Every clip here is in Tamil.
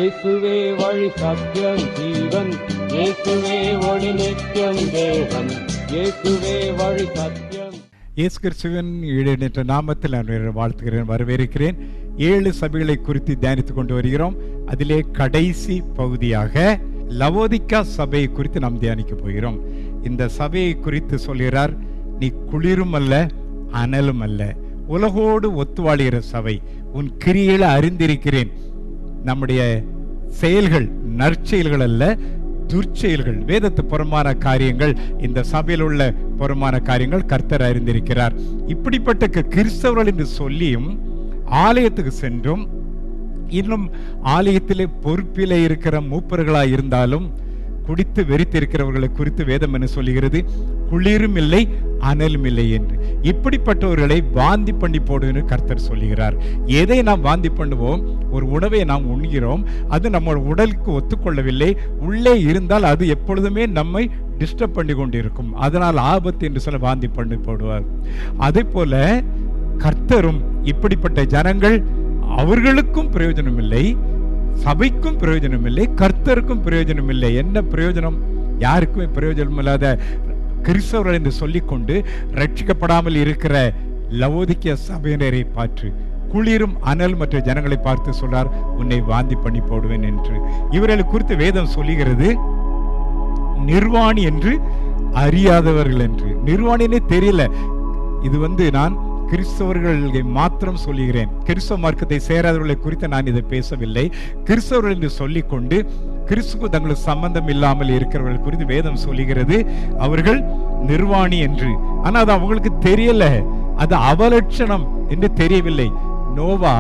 இயேசுவே வழி சத்தியம் ஜீவன், இயேசுவே ஒளி நித்தியம் தேவன், இயேசுவே வழி சத்தியம். இயேசு கிறிஸ்துவின் ஈடேற்ற நாமத்தில் நான் வாழ்த்துகிறேன், வரவேற்கிறேன். 7 சபைகளை குறித்து தியானித்துக் கொண்டு வருகிறோம். அதிலே கடைசி பகுதியாக லவோதிக்கா சபையை குறித்து நாம் தியானிக்க போகிறோம். இந்த சபையை குறித்து சொல்கிறார், நீ குளிரும் அல்ல அனலும் அல்ல, உலகோடு ஒத்துவாழுகிற சபை, உன் கிரியைகளை அறிந்திருக்கிறேன். நம்முடைய செயல்கள் நற்செயல்கள் அல்ல, துர்ச்செயல்கள், வேதத்து புறமான காரியங்கள், இந்த சபையில் உள்ள புறமான காரியங்கள் கர்த்தர் அறிந்திருக்கிறார். இப்படிப்பட்ட கிறிஸ்தவர்கள் என்று சொல்லியும் ஆலயத்துக்கு சென்றும் இன்னும் ஆலயத்திலே பொறுப்பிலே இருக்கிற மூப்பர்களாய் இருந்தாலும் குடித்து வெறித்திருக்கிறவர்களை குறித்து வேதம் என்ன சொல்லுகிறது? குளிரும் இல்லை அனலும் இல்லை என்று. இப்படிப்பட்டவர்களை வாந்தி பண்ணி போடுன்னு கர்த்தர் சொல்லுகிறார். எதை நாம் வாந்தி பண்ணுவோம்? ஒரு உணவை நாம் உண்கிறோம், அது நம்ம உடலுக்கு ஒத்துக்கொள்ளவில்லை, உள்ளே இருந்தால் அது எப்பொழுதுமே நம்மை டிஸ்டர்ப் பண்ணி கொண்டிருக்கும், அதனால் ஆபத்து என்று சொல்ல வாந்தி பண்ணி போடுவார். அதே போல கர்த்தரும் இப்படிப்பட்ட ஜனங்கள், அவர்களுக்கும் பிரயோஜனம் இல்லை, சபைக்கும் பிரயோஜனம் இல்லை, கர்த்தருக்கும் பிரயோஜனம் இல்லை. என்ன பிரயோஜனம்? யாருக்குமே பிரயோஜனம் இல்லாத கிறிஸ்தவர்கள் என்று சொல்லிக்கொண்டு ரட்சிக்கப்படாமல் இருக்கிற லவோதிக்கா சபையினரை பார்த்து, குளிரும் அனல் மற்ற ஜனங்களை பார்த்து சொல்றார், உன்னை வாந்தி பண்ணி போடுவேன் என்று. இவர்களை குறித்து வேதம் சொல்லுகிறது, நிர்வாணி என்று அறியாதவர்கள் என்று. நிர்வாணினே தெரியல. இது நான் கிறிஸ்தவர்களை மாத்திரம் சொல்லுகிறேன், கிறிஸ்தவ மார்க்கத்தை சேராதவர்களை குறித்து நான் இதை பேசவில்லை. கிறிஸ்தவர்கள் என்று சொல்லிக்கொண்டு கிறிஸ்துக்கு தங்களுக்கு சம்பந்தம் இல்லாமல் இருக்கிறவர்கள் குறித்து வேதம் சொல்லுகிறது, அவர்கள் நிர்வாணி என்று. ஆனா அது அவங்களுக்கு தெரியல, அது அவலட்சணம் என்று தெரியவில்லை. நோவா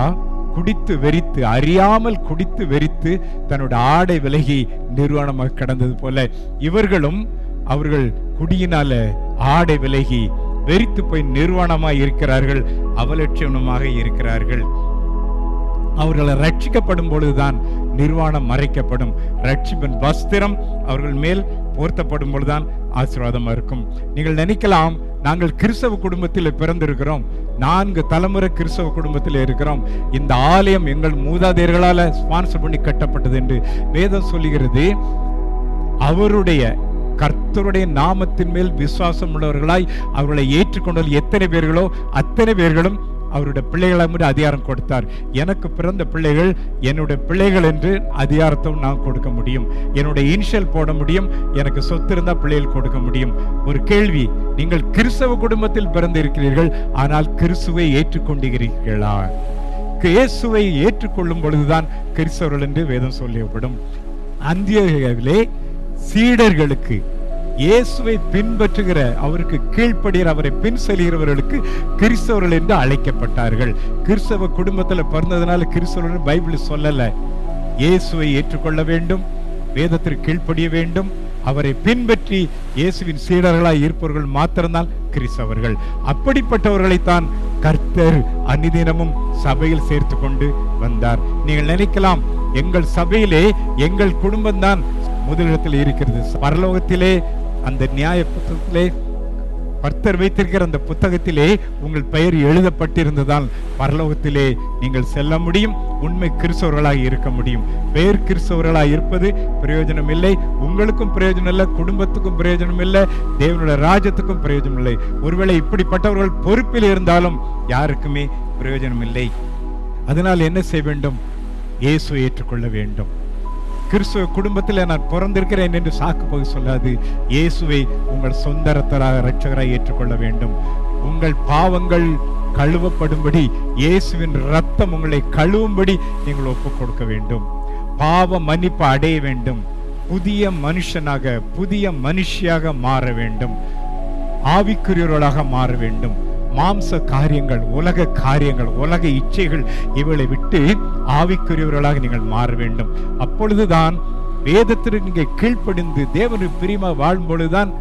குடித்து வெறித்து, அறியாமல் குடித்து வெறித்து தன்னோட ஆடை விலகி நிர்வாணமாக கடந்தது போல இவர்களும் அவர்கள் குடியினால ஆடை விலகி வெறித்து போய் நிர்வாணமாய் இருக்கிறார்கள், அவலட்சணமாக இருக்கிறார்கள். அவர்களை ரட்சிக்கப்படும் பொழுதுதான் நிர்வாணம் மறைக்கப்படும். ரட்சிப்பின் வஸ்திரம் அவர்கள் மேல் போர்த்தப்படும் பொழுதுதான் ஆசீர்வாதமா இருக்கும். நீங்கள் நினைக்கலாம், நாங்கள் கிறிஸ்தவ குடும்பத்தில் பிறந்திருக்கிறோம், 4 தலைமுறை கிறிஸ்தவ குடும்பத்தில் இருக்கிறோம், இந்த ஆலயம் எங்கள் மூதாதையர்களால ஸ்பான்சர் பண்ணி கட்டப்பட்டது என்று வேதம் சொல்லுகிறது. அவருடைய கர்த்தருடைய நாமத்தின் மேல் விசுவாசம் உள்ளவர்களாய் அவர்களை ஏற்றுக்கொண்டால் எத்தனை பேர்களோ அத்தனை பேர்களும் அவருடைய பிள்ளைகளை மட்டும் அதிகாரம் கொடுத்தார். எனக்கு பிறந்த பிள்ளைகள் என்னுடைய பிள்ளைகள் என்று அதிகாரத்தை நான் கொடுக்க முடியும், என்னுடைய இனிஷியல் போட முடியும், எனக்கு சொத்து இருந்தால் பிள்ளைகள் கொடுக்க முடியும். ஒரு கேள்வி, நீங்கள் கிறிஸ்தவ குடும்பத்தில் பிறந்து இருக்கிறீர்கள், ஆனால் கிறிஸ்துவை ஏற்றுக்கொண்டிருக்கிறீர்களா? இயேசுவை ஏற்றுக்கொள்ளும் பொழுதுதான் கிறிஸ்தவர்கள் என்று வேதம் சொல்லப்படும். அந்தியோகியாவிலே சீடர்களுக்கு, இயேசுவை பின்பற்றுகிற, அவருக்கு கீழ்ப்படுகிற, அவரை பின் செல்கிறவர்களுக்கு கிறிஸ்தவர்கள் என்று அழைக்கப்பட்டார்கள். கிறிஸ்தவ குடும்பத்தில் பிறந்ததுனால கிறிஸ்தவர்கள் பைபிள் சொல்லல. இயேசுவை ஏற்றுக்கொள்ள வேண்டும், வேதத்திற்கு கீழ்ப்படிய வேண்டும், அவரை பின்பற்றி இயேசுவின் சீடர்களாய் இருப்பவர்கள் மாத்திரம்தான் கிறிஸ்தவர்கள். அப்படிப்பட்டவர்களைத்தான் கர்த்தர் அன்னிதினமும் சபையில் சேர்த்து கொண்டு வந்தார். நீங்கள் நினைக்கலாம், எங்கள் சபையிலே எங்கள் குடும்பம்தான் முதலிடத்தில் இருக்கிறது. பரலோகத்திலே அந்த நியாய புத்தகத்திலே கர்த்தர் வைத்திருக்கிற அந்த புத்தகத்திலே உங்கள் பெயர் எழுதப்பட்டிருந்ததால் பரலோகத்திலே நீங்கள் செல்ல முடியும், உண்மை கிறிஸ்தவர்களாக இருக்க முடியும். பெயர் கிறிஸ்தவர்களாக இருப்பது பிரயோஜனம் இல்லை, உங்களுக்கும் பிரயோஜனம் இல்லை, குடும்பத்துக்கும் பிரயோஜனம் இல்லை, தேவனுடைய ராஜ்யத்துக்கும் பிரயோஜனம் இல்லை. ஒருவேளை இப்படிப்பட்டவர்கள் பொறுப்பில் இருந்தாலும் யாருக்குமே பிரயோஜனம் இல்லை. அதனால் என்ன செய்ய வேண்டும்? இயேசுவை ஏற்றுக்கொள்ள வேண்டும். கிறிஸ்துவ குடும்பத்தில் நான் பிறந்திருக்கிறேன் என்று சாக்கு போய் சொல்லாது. இயேசுவை உங்கள் சொந்த இரட்சகராய் ஏற்றுக்கொள்ள வேண்டும். உங்கள் பாவங்கள் கழுவப்படும்படி, இயேசுவின் ரத்தம் உங்களை கழுவும்படி நீங்கள் ஒப்புக் கொடுக்க வேண்டும். பாவ மன்னிப்பு அடைய வேண்டும். புதிய மனுஷனாக, புதிய மனுஷியாக மாற வேண்டும். ஆவிக்குரியவர்களாக மாற வேண்டும். மாம்ச காரியங்கள், உலக காரியங்கள், உலக இச்சைகள் இவளை விட்டு ஆவிக்குரியவர்களாக நீங்கள் மாற வேண்டும். அப்பொழுதுதான் வேதத்திற்கு நீங்கள் கீழ்ப்படிந்து தேவனுக்கு பிரியமாக வாழும் பொழுதுதான்,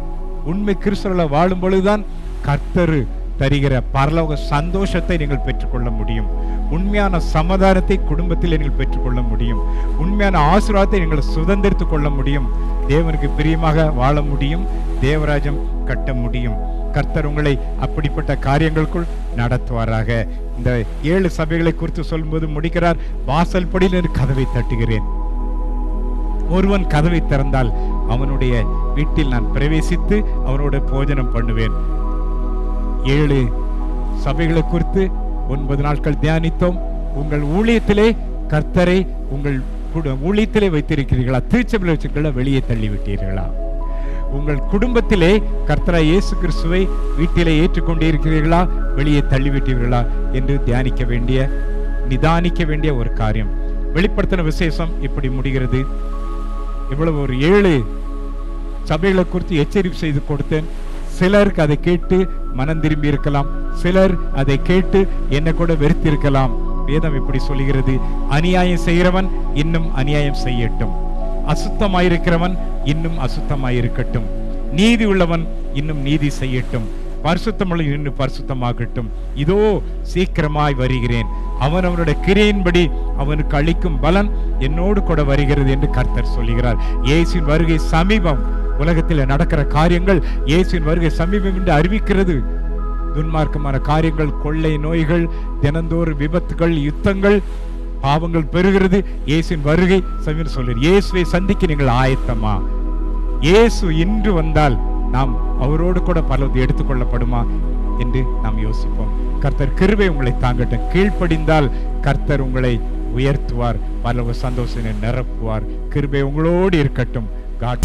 உண்மை கிறிஸ்தவர்களாக வாழும் பொழுதுதான் கர்த்தர் தருகிற பரலோக சந்தோஷத்தை நீங்கள் பெற்றுக்கொள்ள முடியும். உண்மையான சமாதானத்தை குடும்பத்தில் நீங்கள் பெற்றுக்கொள்ள முடியும். உண்மையான ஆசீர்வாதத்தை நீங்கள் சுதந்திரித்துக் கொள்ள முடியும். தேவனுக்கு பிரியமாக வாழ முடியும், தேவராஜ்யம் கட்ட முடியும். கர்த்தர் உங்களை அப்படிப்பட்ட காரியங்களுக்குள் நடத்துவாராக. இந்த 7 சபைகளை குறித்து சொல்லும்போது முடிக்கிறார், வாசல் படியில் கதவை தட்டுகிறேன், ஒருவன் கதவை திறந்தால் அவனுடைய வீட்டில் நான் பிரவேசித்து அவனோட போஜனம் பண்ணுவேன். 7 சபைகளை குறித்து 9 நாட்கள் தியானித்தோம். உங்கள் ஊழியத்திலே கர்த்தரை உங்கள் ஊழியத்திலே வைத்திருக்கிறீர்களா? திருச்சபையில் வச்சிருக்கீங்களா? வெளியே தள்ளி விட்டீர்களா? உங்கள் குடும்பத்திலே கர்த்தராகிய இயேசு கிறிஸ்துவை வீட்டிலே ஏற்றுக்கொண்டிருக்கிறீர்களா? வெளியே தள்ளிவிட்டீர்களா என்று நிதானிக்க வேண்டிய ஒரு காரியம். வெளிப்படுத்தின விசேஷம் இப்படி முடிகிறது. இவ்வளவு ஒரு 7 சபைகளை குறித்து எச்சரிக்கை செய்து கொடுத்தேன். சிலருக்கு அதை கேட்டு மனம் திரும்பி இருக்கலாம், சிலர் அதை கேட்டு என்ன கூட வெறுத்திருக்கலாம். வேதம் இப்படி சொல்லுகிறது, அநியாயம் செய்கிறவன் இன்னும் அநியாயம் செய்யட்டும், அசுத்தமாயிருக்கிறவன் இன்னும் அசுத்தமாயிருக்கட்டும், நீதி உள்ளவன் இன்னும் நீதி செய்யட்டும், பரிசுத்தமுள்ள இன்னும் பரிசுத்தமாகட்டும். இதோ சீக்கிரமாய் வருகிறேன், அவன் அவனுடைய கிரையின்படி அவனுக்கு அளிக்கும் பலன் என்னோடு கூட வருகிறது என்று கர்த்தர் சொல்லுகிறார். இயேசுவின் வருகை சமீபம். உலகத்தில் நடக்கிற காரியங்கள் இயேசுவின் வருகை சமீபம் என்று அறிவிக்கிறது. துன்மார்க்கமான காரியங்கள், கொள்ளை நோய்கள், தினந்தோறும் விபத்துகள், யுத்தங்கள், பாவங்கள் பெறுகிறது. இயேசுவின் வருகை சமீபம் சொல்லுகிறார். இயேசுவை சந்திக்க நீங்கள் ஆயத்தமா? இயேசு இன்று வந்தால் நாம் அவரோடு கூட பலது எடுத்துக்கொள்ளப்படுமா என்று நாம் யோசிப்போம். கர்த்தர் கிருபை உங்களை தாங்கட்டும். கீழ்ப்படிந்தால் கர்த்தர் உங்களை உயர்த்துவார், பல சந்தோஷத்தை நிரப்புவார். கிருபை உங்களோடு இருக்கட்டும். God